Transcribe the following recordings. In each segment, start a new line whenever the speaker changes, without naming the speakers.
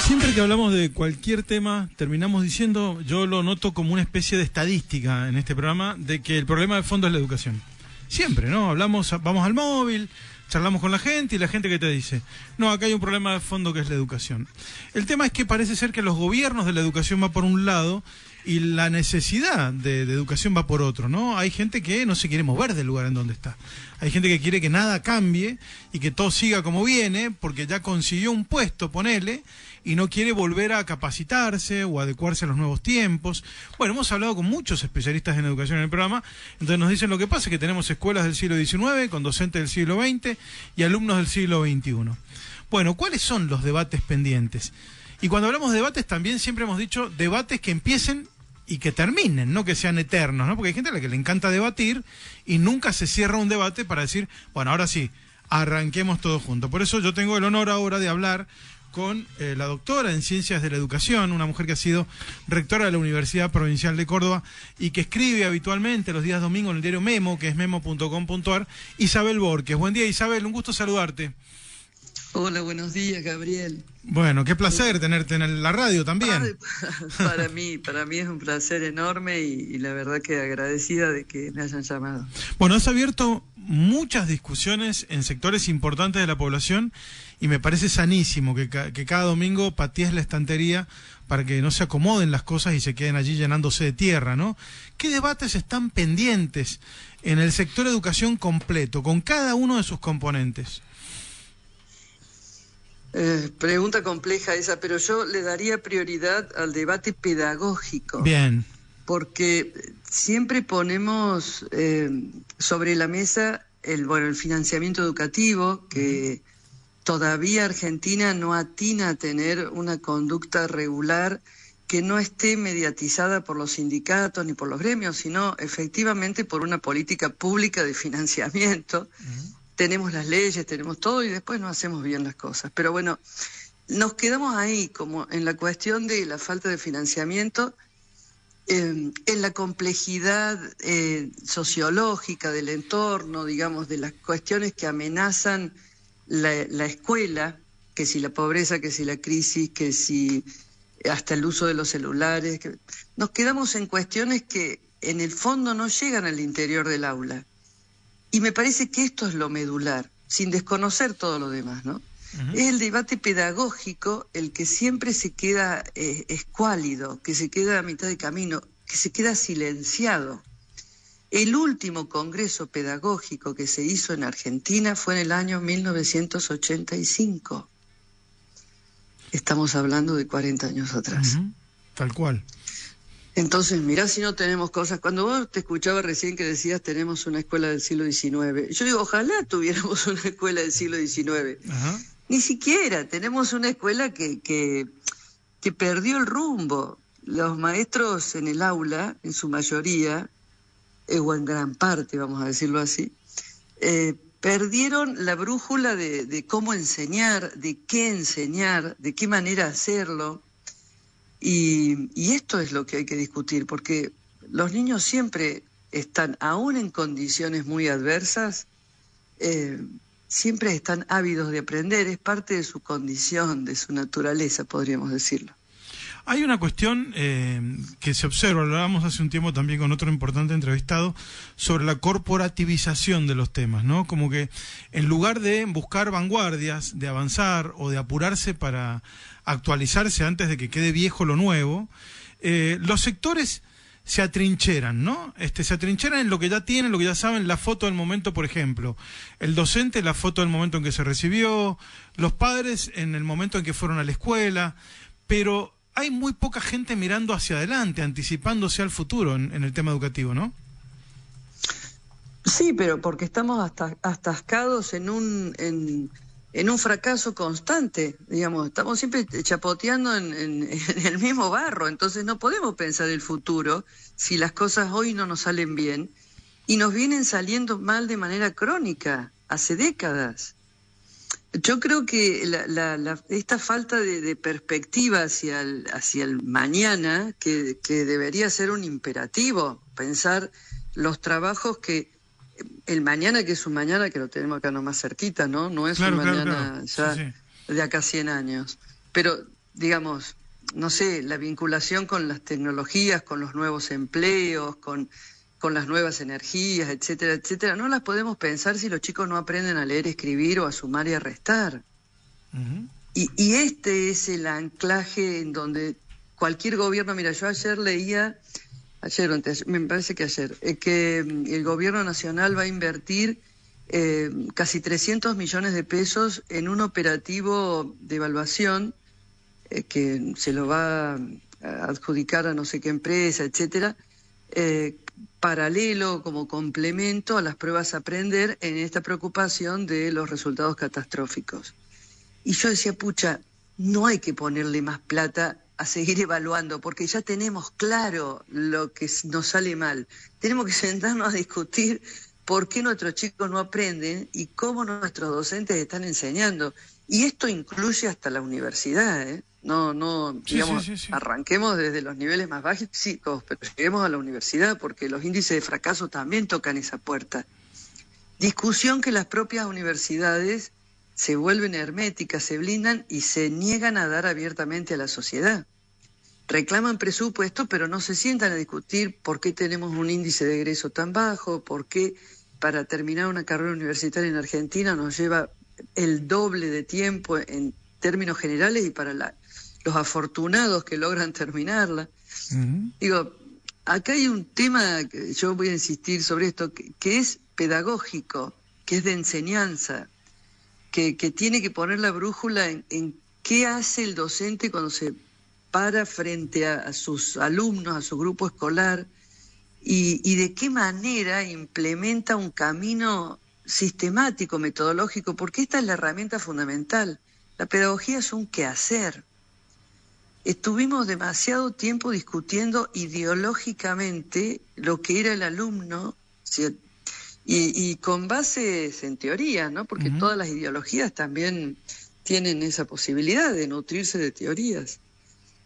Siempre que hablamos de cualquier tema, terminamos diciendo, yo lo noto como una especie de estadística en este programa, de que el problema de fondo es la educación. Siempre, ¿no? Vamos al móvil, charlamos con la gente y la gente que te dice, no, acá hay un problema de fondo que es la educación. El tema es que parece ser que los gobiernos de la educación va por un lado y la necesidad de educación va por otro, ¿no? Hay gente que no se quiere mover del lugar en donde está. Hay gente que quiere que nada cambie y que todo siga como viene porque ya consiguió un puesto, ponele, y no quiere volver a capacitarse o adecuarse a los nuevos tiempos. Bueno, hemos hablado con muchos especialistas en educación en el programa, entonces nos dicen lo que pasa es que tenemos escuelas del siglo XIX, con docentes del siglo XX y alumnos del siglo XXI. Bueno, ¿cuáles son los debates pendientes? Y cuando hablamos de debates también siempre hemos dicho debates que empiecen y que terminen, no que sean eternos, ¿no? Porque hay gente a la que le encanta debatir y nunca se cierra un debate para decir, bueno, ahora sí, arranquemos todos juntos. Por eso yo tengo el honor ahora de hablar con la doctora en Ciencias de la Educación, una mujer que ha sido rectora de la Universidad Provincial de Córdoba y que escribe habitualmente los días domingos en el diario Memo, que es memo.com.ar, Isabel Borges. Buen día, Isabel, un gusto saludarte.
Hola, buenos días, Gabriel.
Bueno, qué placer tenerte en la radio también.
Para mí es un placer enorme y la verdad que agradecida de que me hayan llamado.
Bueno, has abierto muchas discusiones en sectores importantes de la población y me parece sanísimo que cada domingo patees la estantería para que no se acomoden las cosas y se queden allí llenándose de tierra, ¿no? ¿Qué debates están pendientes en el sector educación completo, con cada uno de sus componentes?
Pregunta compleja esa, pero yo le daría prioridad al debate pedagógico.
Bien.
Porque siempre ponemos sobre la mesa el financiamiento educativo, que todavía Argentina no atina a tener una conducta regular que no esté mediatizada por los sindicatos ni por los gremios, sino efectivamente por una política pública de financiamiento. Tenemos las leyes, tenemos todo y después no hacemos bien las cosas. Pero bueno, nos quedamos ahí como en la cuestión de la falta de financiamiento, en la complejidad sociológica del entorno, digamos, de las cuestiones que amenazan la escuela, que si la pobreza, que si la crisis, que si hasta el uso de los celulares. Nos quedamos en cuestiones que en el fondo no llegan al interior del aula. Y me parece que esto es lo medular, sin desconocer todo lo demás, ¿no? Es el debate pedagógico el que siempre se queda escuálido, que se queda a mitad de camino, que se queda silenciado. El último congreso pedagógico que se hizo en Argentina fue en el año 1985. Estamos hablando de 40 años atrás.
Tal cual.
Entonces, mirá si no tenemos cosas. Cuando vos te escuchaba recién que decías tenemos una escuela del siglo XIX, yo digo, ojalá tuviéramos una escuela del siglo XIX. Ni siquiera, tenemos una escuela que perdió el rumbo. Los maestros en el aula, en su mayoría, o en gran parte, vamos a decirlo así, perdieron la brújula de cómo enseñar, de qué manera hacerlo. Y esto es lo que hay que discutir, porque los niños siempre están, aún en condiciones muy adversas, siempre están ávidos de aprender, es parte de su condición, de su naturaleza, podríamos decirlo.
Hay una cuestión que se observa, lo hablábamos hace un tiempo también con otro importante entrevistado, sobre la corporativización de los temas, ¿no? Como que en lugar de buscar vanguardias, de avanzar o de apurarse para actualizarse antes de que quede viejo lo nuevo, los sectores se atrincheran, ¿no? Se atrincheran en lo que ya tienen, lo que ya saben, la foto del momento, por ejemplo. El docente, la foto del momento en que se recibió, los padres en el momento en que fueron a la escuela, pero hay muy poca gente mirando hacia adelante, anticipándose al futuro en el tema educativo, ¿no?
Sí, pero porque estamos atascados en un fracaso constante, digamos, estamos siempre chapoteando en el mismo barro, entonces no podemos pensar el futuro si las cosas hoy no nos salen bien y nos vienen saliendo mal de manera crónica, hace décadas. Yo creo que esta falta de perspectiva hacia el mañana, que debería ser un imperativo, pensar los trabajos que el mañana, que es un mañana que lo tenemos acá nomás cerquita, ¿no? No es un mañana ya de acá 100 años. Pero digamos, no sé, la vinculación con las tecnologías, con los nuevos empleos, con las nuevas energías, etcétera, etcétera, no las podemos pensar si los chicos no aprenden a leer, escribir o a sumar y a restar. Y este es el anclaje en donde cualquier gobierno, mira, yo ayer leía, me parece que ayer, que el gobierno nacional va a invertir casi 300 millones de pesos en un operativo de evaluación que se lo va a adjudicar a no sé qué empresa, etcétera, paralelo, como complemento a las pruebas a aprender en esta preocupación de los resultados catastróficos. Y yo decía, pucha, no hay que ponerle más plata a seguir evaluando, porque ya tenemos claro lo que nos sale mal. Tenemos que sentarnos a discutir por qué nuestros chicos no aprenden y cómo nuestros docentes están enseñando. Y esto incluye hasta la universidad, ¿eh? No, digamos, sí. Arranquemos desde los niveles más básicos, pero lleguemos a la universidad, porque los índices de fracaso también tocan esa puerta. Discusión que las propias universidades se vuelven herméticas, se blindan y se niegan a dar abiertamente a la sociedad. Reclaman presupuesto, pero no se sientan a discutir por qué tenemos un índice de egreso tan bajo, por qué para terminar una carrera universitaria en Argentina nos lleva el doble de tiempo en términos generales y para los afortunados que logran terminarla. Digo, acá hay un tema, que yo voy a insistir sobre esto, que es pedagógico, que es de enseñanza, que tiene que poner la brújula en qué hace el docente cuando se para frente a sus alumnos, a su grupo escolar, y de qué manera implementa un camino sistemático, metodológico, porque esta es la herramienta fundamental. La pedagogía es un quehacer. Estuvimos demasiado tiempo discutiendo ideológicamente lo que era el alumno, y con bases en teoría, ¿no? Porque todas las ideologías también tienen esa posibilidad de nutrirse de teorías.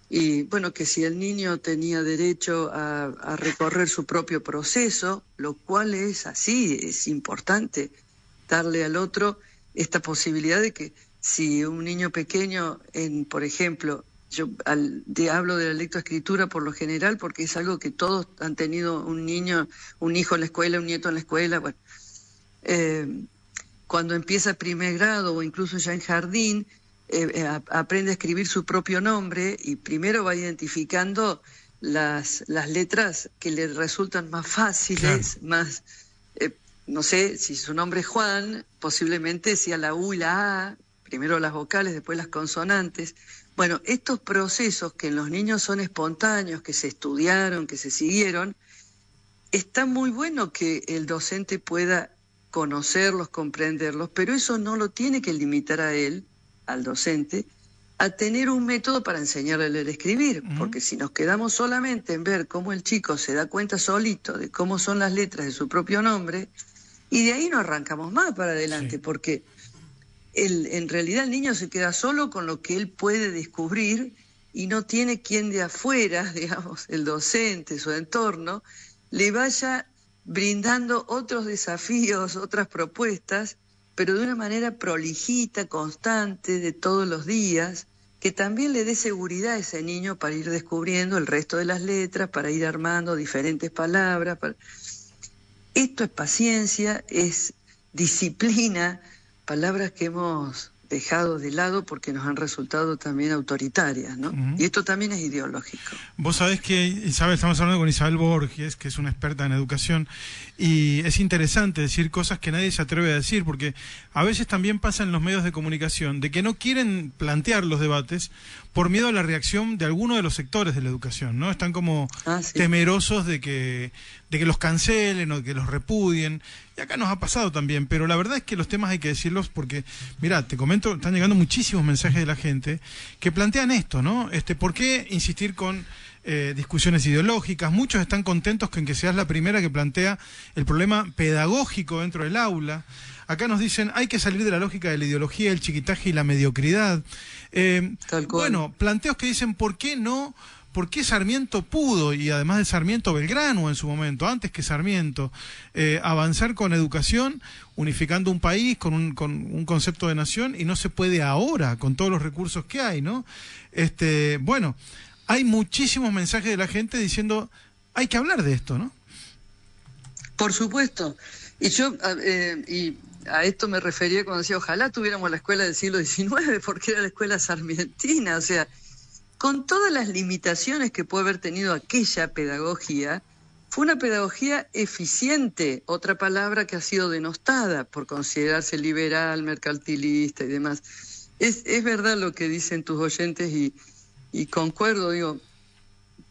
Y bueno, que si el niño tenía derecho a recorrer su propio proceso, lo cual es así, es importante darle al otro esta posibilidad de que si un niño pequeño, por ejemplo, yo hablo de la lectoescritura por lo general porque es algo que todos han tenido, un hijo en la escuela, un nieto en la escuela, bueno, cuando empieza primer grado o incluso ya en jardín, aprende a escribir su propio nombre y primero va identificando las letras que le resultan más fáciles, claro. Más, no sé, si su nombre es Juan, posiblemente sea la U y la A, primero las vocales, después las consonantes. Bueno, estos procesos que en los niños son espontáneos, que se estudiaron, que se siguieron, está muy bueno que el docente pueda conocerlos, comprenderlos, pero eso no lo tiene que limitar a él, al docente, a tener un método para enseñarle a leer y escribir, porque si nos quedamos solamente en ver cómo el chico se da cuenta solito de cómo son las letras de su propio nombre, y de ahí no arrancamos más para adelante, porque en realidad el niño se queda solo con lo que él puede descubrir y no tiene quien de afuera, digamos, el docente, su entorno, le vaya brindando otros desafíos, otras propuestas, pero de una manera prolijita, constante, de todos los días, que también le dé seguridad a ese niño para ir descubriendo el resto de las letras, para ir armando diferentes palabras. Esto es paciencia, es disciplina, palabras que hemos dejado de lado porque nos han resultado también autoritarias, ¿no? Y esto también es ideológico.
Vos sabés que, Isabel, estamos hablando con Isabel Borges, que es una experta en educación, y es interesante decir cosas que nadie se atreve a decir, porque a veces también pasa en los medios de comunicación de que no quieren plantear los debates por miedo a la reacción de alguno de los sectores de la educación, ¿no? Están como temerosos de que los cancelen o de que los repudien. Y acá nos ha pasado también, pero la verdad es que los temas hay que decirlos porque, mirá, te comento, están llegando muchísimos mensajes de la gente que plantean esto, ¿no? ¿Por qué insistir con discusiones ideológicas? Muchos están contentos con que seas la primera que plantea el problema pedagógico dentro del aula. Acá nos dicen, hay que salir de la lógica de la ideología, el chiquitaje y la mediocridad.
Tal cual.
Bueno, planteos que dicen, ¿por qué no ¿por qué Sarmiento pudo, y además de Sarmiento, Belgrano en su momento, antes que Sarmiento, avanzar con educación, unificando un país con un concepto de nación, y no se puede ahora con todos los recursos que hay, ¿no? Bueno, hay muchísimos mensajes de la gente diciendo, hay que hablar de esto, ¿no?
Por supuesto. Y yo, y a esto me refería cuando decía, ojalá tuviéramos la escuela del siglo XIX, porque era la escuela sarmientina. O sea, con todas las limitaciones que puede haber tenido aquella pedagogía, fue una pedagogía eficiente, otra palabra que ha sido denostada por considerarse liberal, mercantilista y demás. Es verdad lo que dicen tus oyentes y concuerdo, digo,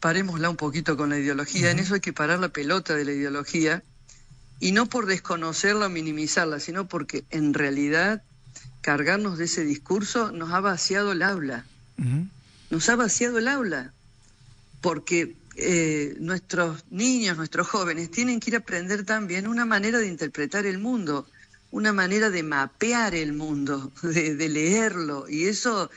parémosla un poquito con la ideología. En eso hay que parar la pelota de la ideología, y no por desconocerla o minimizarla, sino porque en realidad cargarnos de ese discurso nos ha vaciado el aula. Nos ha vaciado el aula, porque nuestros niños, nuestros jóvenes tienen que ir a aprender también una manera de interpretar el mundo, una manera de mapear el mundo, de leerlo, y eso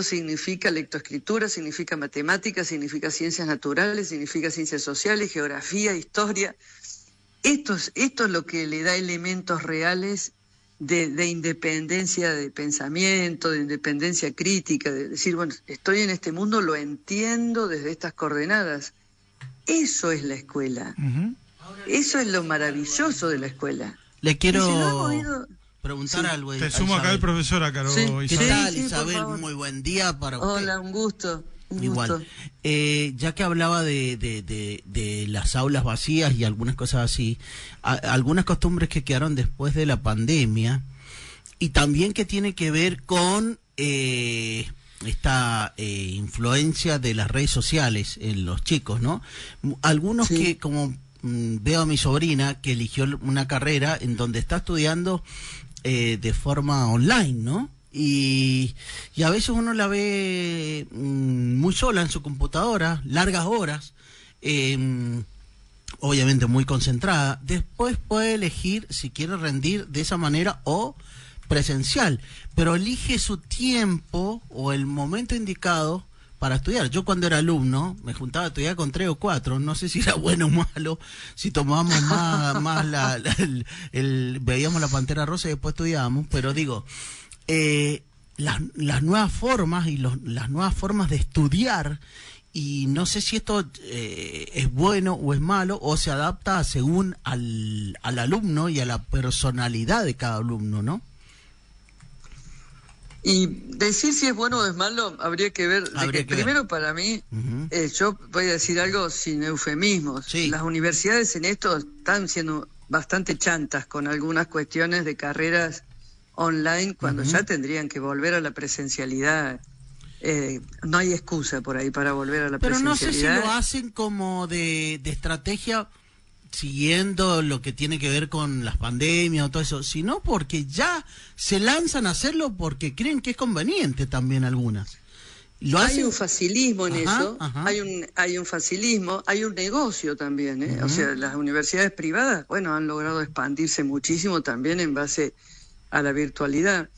significa lectoescritura, significa matemáticas, significa ciencias naturales, significa ciencias sociales, geografía, historia. Esto es lo que le da elementos reales de independencia de pensamiento, de independencia crítica, de decir, bueno, estoy en este mundo, lo entiendo desde estas coordenadas. Eso es la escuela. Eso es lo maravilloso de la escuela.
Le quiero preguntar algo.
Te sumo acá el profesor Acaro.
Sí. ¿Qué tal,
sí,
Isabel? Muy buen día para usted.
Hola, un gusto.
Igual. Ya que hablaba de las aulas vacías y algunas cosas así, algunas costumbres que quedaron después de la pandemia, y también que tiene que ver con esta influencia de las redes sociales en los chicos, ¿no? Algunos que, como veo a mi sobrina, que eligió una carrera en donde está estudiando de forma online, ¿no? Y a veces uno la ve muy sola en su computadora, largas horas, obviamente muy concentrada. Después puede elegir si quiere rendir de esa manera o presencial, pero elige su tiempo o el momento indicado para estudiar. Yo cuando era alumno me juntaba a estudiar con 3 o 4, no sé si era bueno o malo, si tomábamos más veíamos la Pantera Rosa y después estudiábamos, pero digo, las nuevas formas y las nuevas formas de estudiar, y no sé si esto es bueno o es malo, o se adapta según al alumno y a la personalidad de cada alumno, ¿no?
Y decir si es bueno o es malo habría que ver. Primero, para mí, yo voy a decir algo sin eufemismos. Sí. Las universidades en esto están siendo bastante chantas con algunas cuestiones de carreras online, cuando ya tendrían que volver a la presencialidad. No hay excusa por ahí para volver a la presencialidad.
Pero no sé si lo hacen como de estrategia, siguiendo lo que tiene que ver con las pandemias o todo eso, sino porque ya se lanzan a hacerlo porque creen que es conveniente también algunas.
Hay un facilismo en eso, hay un facilismo, hay un negocio también, ¿eh? O sea, las universidades privadas, bueno, han logrado expandirse muchísimo también en base a la virtualidad.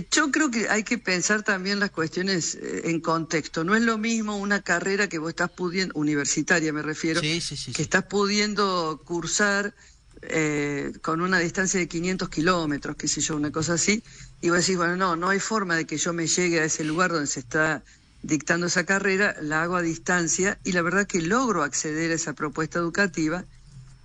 Yo creo que hay que pensar también las cuestiones en contexto. No es lo mismo una carrera que vos estás pudiendo, universitaria me refiero, que estás pudiendo cursar con una distancia de 500 kilómetros, qué sé yo, una cosa así, y vos decís, bueno, no hay forma de que yo me llegue a ese lugar donde se está dictando esa carrera, la hago a distancia, y la verdad que logro acceder a esa propuesta educativa.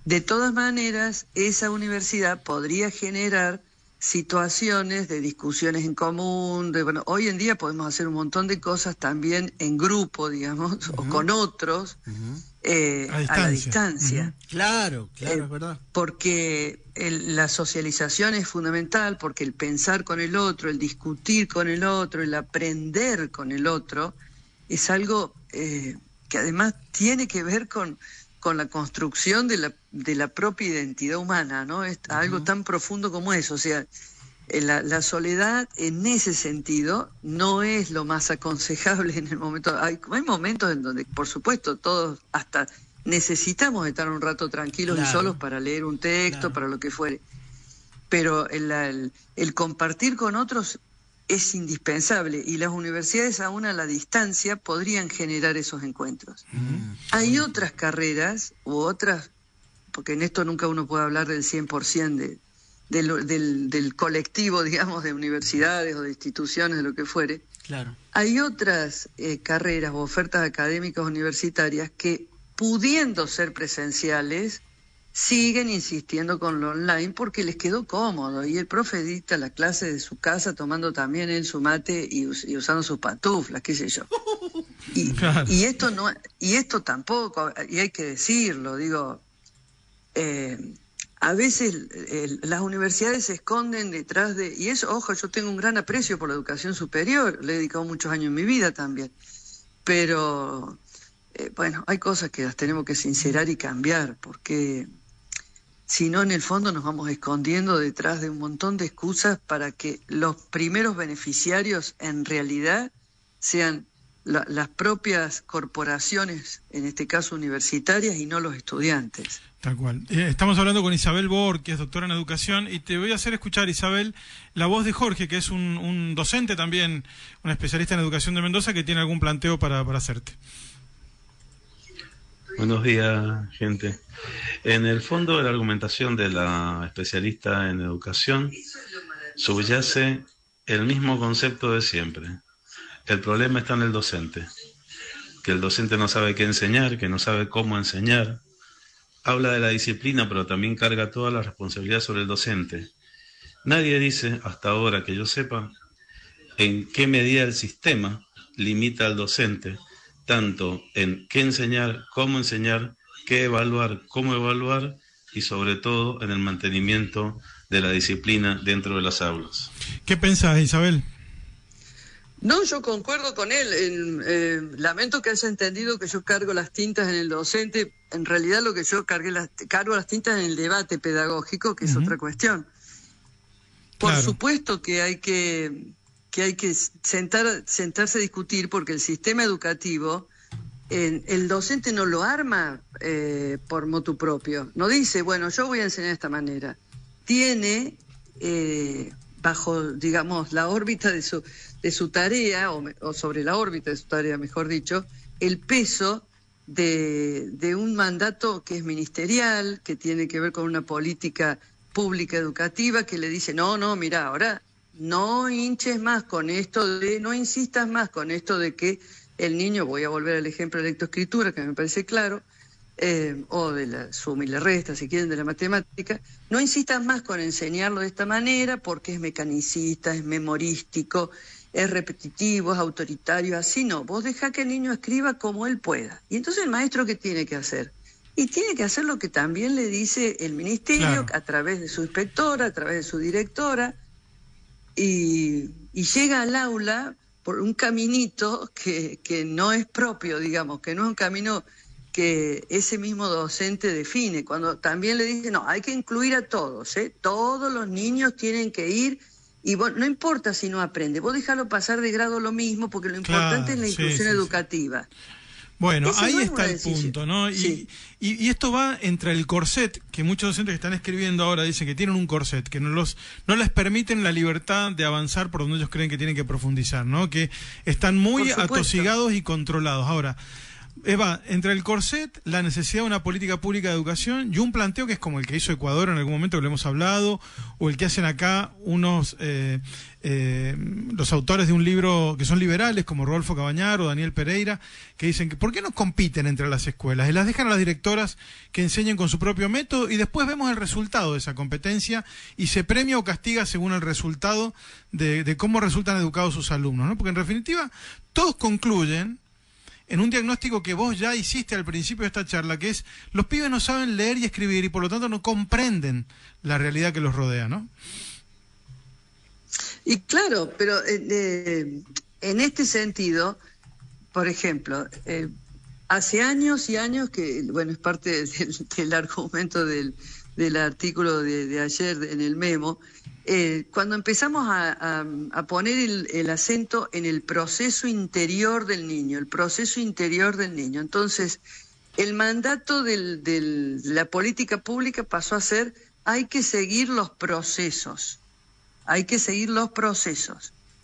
De todas maneras, esa universidad podría generar situaciones de discusiones en común, bueno, hoy en día podemos hacer un montón de cosas también en grupo, digamos, o con otros, a la distancia.
Claro, es verdad.
Porque la socialización es fundamental, porque el pensar con el otro, el discutir con el otro, el aprender con el otro, es algo que además tiene que ver con la construcción de la propia identidad humana, ¿no? Es algo tan profundo como eso. O sea, la soledad en ese sentido no es lo más aconsejable en el momento. Hay momentos en donde, por supuesto, todos hasta necesitamos estar un rato tranquilos y solos para leer un texto, para lo que fuere. Pero el compartir con otros es indispensable, y las universidades aún a la distancia podrían generar esos encuentros. Hay otras carreras u otras, porque en esto nunca uno puede hablar del 100% del colectivo, digamos, de universidades o de instituciones, de lo que fuere.
Claro.
Hay otras carreras o ofertas académicas universitarias que, pudiendo ser presenciales, siguen insistiendo con lo online porque les quedó cómodo, y el profe dicta la clase de su casa tomando también él su mate y usando sus pantuflas, qué sé yo.
Claro.
Y esto tampoco, y hay que decirlo, digo, a veces las universidades se esconden detrás de, y eso, ojo, yo tengo un gran aprecio por la educación superior, le he dedicado muchos años en mi vida también, pero bueno, hay cosas que las tenemos que sincerar y cambiar, porque si no, en el fondo nos vamos escondiendo detrás de un montón de excusas para que los primeros beneficiarios en realidad sean las propias corporaciones, en este caso universitarias, y no los estudiantes.
Tal cual. Estamos hablando con Isabel Bor, que es doctora en educación, y te voy a hacer escuchar, Isabel, la voz de Jorge, que es un docente también, un especialista en educación de Mendoza, que tiene algún planteo para hacerte.
Buenos días, gente. En el fondo de la argumentación de la especialista en educación subyace el mismo concepto de siempre. El problema está en el docente, que el docente no sabe qué enseñar, que no sabe cómo enseñar. Habla de la disciplina, pero también carga toda la responsabilidad sobre el docente. Nadie dice, hasta ahora que yo sepa, en qué medida el sistema limita al docente, tanto en qué enseñar, qué evaluar, cómo evaluar, y sobre todo en el mantenimiento de la disciplina dentro de las aulas.
¿Qué pensás, Isabel?
No, yo concuerdo con él. Lamento que haya entendido que yo cargo las tintas en el docente. En realidad lo que yo cargo las tintas en el debate pedagógico, que es otra cuestión. Por supuesto que hay que sentarse a discutir, porque el sistema educativo, el docente no lo arma por motu propio. No dice, bueno, yo voy a enseñar de esta manera. Tiene bajo, digamos, la órbita de su tarea, o sobre la órbita de su tarea, mejor dicho, el peso de un mandato que es ministerial, que tiene que ver con una política pública educativa, que le dice, no, mira, ahora no hinches más con esto no insistas más con esto de que el niño, voy a volver al ejemplo de lectoescritura, que me parece claro, o de la suma y la resta, si quieren, de la matemática, no insistas más con enseñarlo de esta manera porque es mecanicista, es memorístico, es repetitivo, es autoritario, así no. Vos dejá que el niño escriba como él pueda. Y entonces el maestro, ¿qué tiene que hacer? Y tiene que hacer lo que también le dice el ministerio, a través de su inspectora, a través de su directora, y llega al aula por un caminito que no es propio, digamos, que no es un camino que ese mismo docente define, cuando también le dice, no, hay que incluir a todos, todos los niños tienen que ir, y vos, no importa si no aprende, vos déjalo pasar de grado lo mismo, porque lo importante es la inclusión educativa.
Bueno,
Esa
ahí
no es
está
una
el
decisión.
punto, ¿no?
Sí.
Y esto va entre el corset, que muchos docentes que están escribiendo ahora dicen que tienen un corset, que no les permiten la libertad de avanzar por donde ellos creen que tienen que profundizar, ¿no? Que están muy atosigados y controlados. Ahora, Eva, entre el corset, la necesidad de una política pública de educación y un planteo que es como el que hizo Ecuador en algún momento, que lo hemos hablado, o el que hacen acá los autores de un libro que son liberales, como Rodolfo Cabañar o Daniel Pereira, que dicen que ¿por qué no compiten entre las escuelas? Y las dejan a las directoras que enseñen con su propio método, y después vemos el resultado de esa competencia y se premia o castiga según el resultado de cómo resultan educados sus alumnos, ¿no? Porque en definitiva todos concluyen en un diagnóstico que vos ya hiciste al principio de esta charla, que es, los pibes no saben leer y escribir y por lo tanto no comprenden la realidad que los rodea, ¿no?
Y claro, pero en este sentido, por ejemplo, hace años y años que, bueno, es parte del argumento del artículo de ayer en el Memo, cuando empezamos a poner el acento en el proceso interior del niño, entonces el mandato de la política pública pasó a ser, hay que seguir los procesos.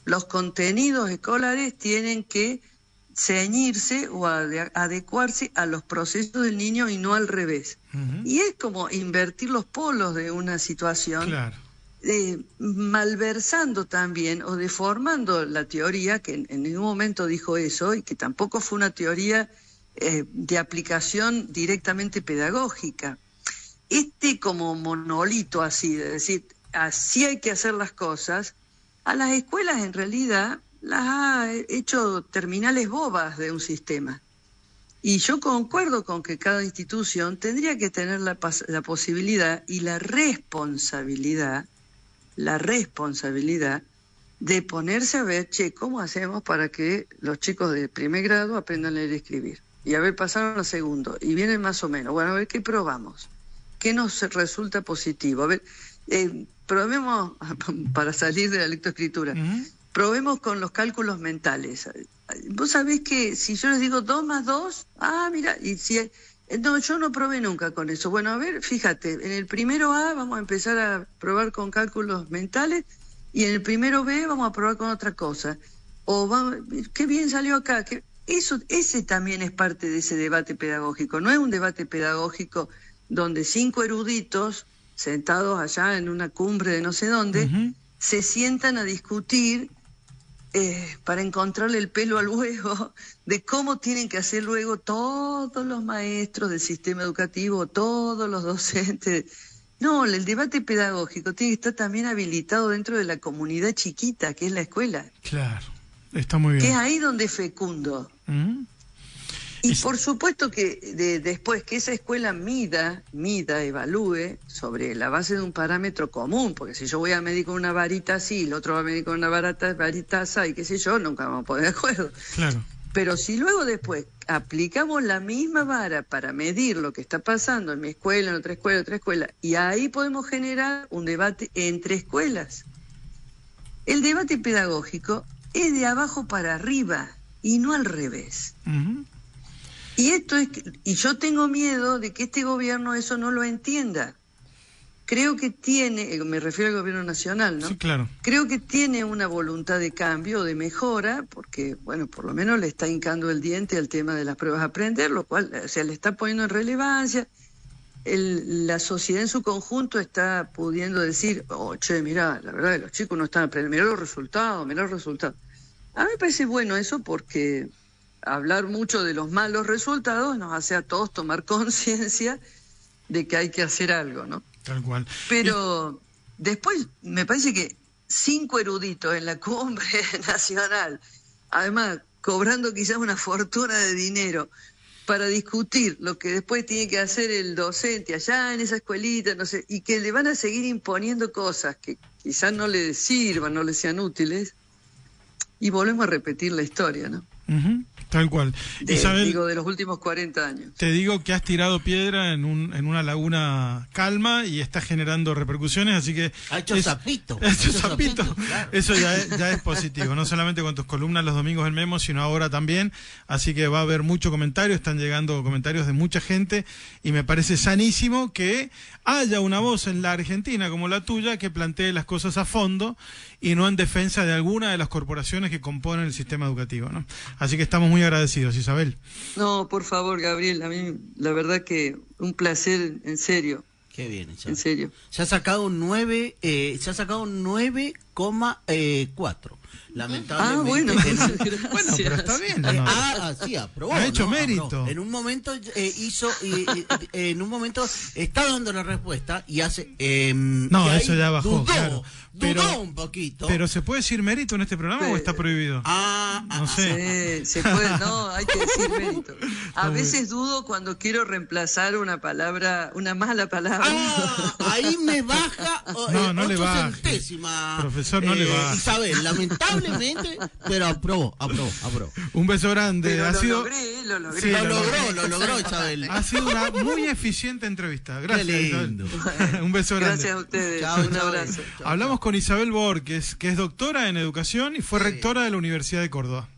los contenidos escolares tienen que ceñirse o adecuarse a los procesos del niño y no al revés. Y es como invertir los polos de una situación,
Claro.
Malversando también o deformando la teoría, que en ningún momento dijo eso, y que tampoco fue una teoría de aplicación directamente pedagógica. Como monolito así, de decir, así hay que hacer las cosas, a las escuelas en realidad las ha hecho terminales bobas de un sistema. Y yo concuerdo con que cada institución tendría que tener la posibilidad y la responsabilidad de ponerse a ver, ¿cómo hacemos para que los chicos de primer grado aprendan a leer y escribir? Y a ver, pasaron a segundo, y vienen más o menos. Bueno, a ver, ¿qué probamos? ¿Qué nos resulta positivo? A ver, probemos, para salir de la lectoescritura, probemos con los cálculos mentales. Vos sabés que si yo les digo 2 más 2, mira, y si... No, yo no probé nunca con eso. Bueno, a ver, fíjate, en el primero A vamos a empezar a probar con cálculos mentales y en el primero B vamos a probar con otra cosa. Qué bien salió acá. Ese también es parte de ese debate pedagógico. No es un debate pedagógico donde 5 eruditos sentados allá en una cumbre de no sé dónde se sientan a discutir para encontrarle el pelo al huevo de cómo tienen que hacer luego todos los maestros del sistema educativo, todos los docentes. No, el debate pedagógico tiene que estar también habilitado dentro de la comunidad chiquita, que es la escuela.
Claro, está muy bien.
Que es ahí donde es fecundo. Y por supuesto que después que esa escuela mida, evalúe sobre la base de un parámetro común, porque si yo voy a medir con una varita así, el otro va a medir con una varita así, qué sé yo, nunca vamos a poner de acuerdo.
Claro.
Pero si luego después aplicamos la misma vara para medir lo que está pasando en mi escuela, en otra escuela, y ahí podemos generar un debate entre escuelas. El debate pedagógico es de abajo para arriba y no al revés. Y yo tengo miedo de que este gobierno eso no lo entienda. Creo que tiene, me refiero al gobierno nacional, ¿no?
Sí, claro.
Creo que tiene una voluntad de cambio, de mejora, porque, bueno, por lo menos le está hincando el diente al tema de las pruebas a aprender, lo cual, o sea, le está poniendo en relevancia. La sociedad en su conjunto está pudiendo decir, mirá, la verdad que los chicos no están aprendiendo, mirá los resultados. A mí me parece bueno eso porque hablar mucho de los malos resultados nos hace a todos tomar conciencia de que hay que hacer algo, ¿no?
Tal cual.
Pero después me parece que 5 eruditos en la cumbre nacional, además cobrando quizás una fortuna de dinero para discutir lo que después tiene que hacer el docente allá en esa escuelita, no sé, y que le van a seguir imponiendo cosas que quizás no le sirvan, no le sean útiles, y volvemos a repetir la historia, ¿no?
Tal cual. Isabel,
de los últimos 40 años.
Te digo que has tirado piedra en una laguna calma y está generando repercusiones, así que...
Ha hecho sapito.
Claro. Eso ya es positivo, no solamente con tus columnas los domingos en Memo, sino ahora también, así que va a haber mucho comentario, están llegando comentarios de mucha gente y me parece sanísimo que haya una voz en la Argentina como la tuya que plantee las cosas a fondo y no en defensa de alguna de las corporaciones que componen el sistema educativo, ¿no? Así que estamos muy agradecidos, Isabel.
No, por favor, Gabriel, a mí la verdad que un placer, en serio.
Qué bien, Isabel.
En serio.
Se ha sacado un 9,4. Lamentablemente.
Bueno,
bueno, pero está bien.
Sí, aprobó.
Ha hecho mérito.
Aprobó. En un momento en un momento está dando la respuesta y hace...
no, eso ya bajó, claro.
Dudó un poquito.
Pero ¿se puede decir mérito en este programa o está prohibido? No sé.
Se puede, no, hay que decir mérito. A veces dudo cuando quiero reemplazar una mala palabra.
Ahí me baja
no le baja.
Centésima.
Profesor, no le baja.
Isabel, lamentablemente, pero aprobó.
Un beso grande.
Pero lo logré.
Sí,
lo logró, Isabel.
Ha sido una muy eficiente entrevista. Gracias, Isabel. Un beso grande.
Gracias a ustedes.
Chao,
un abrazo.
Hablamos con Isabel Borges, que es doctora en educación y fue rectora de la Universidad de Córdoba.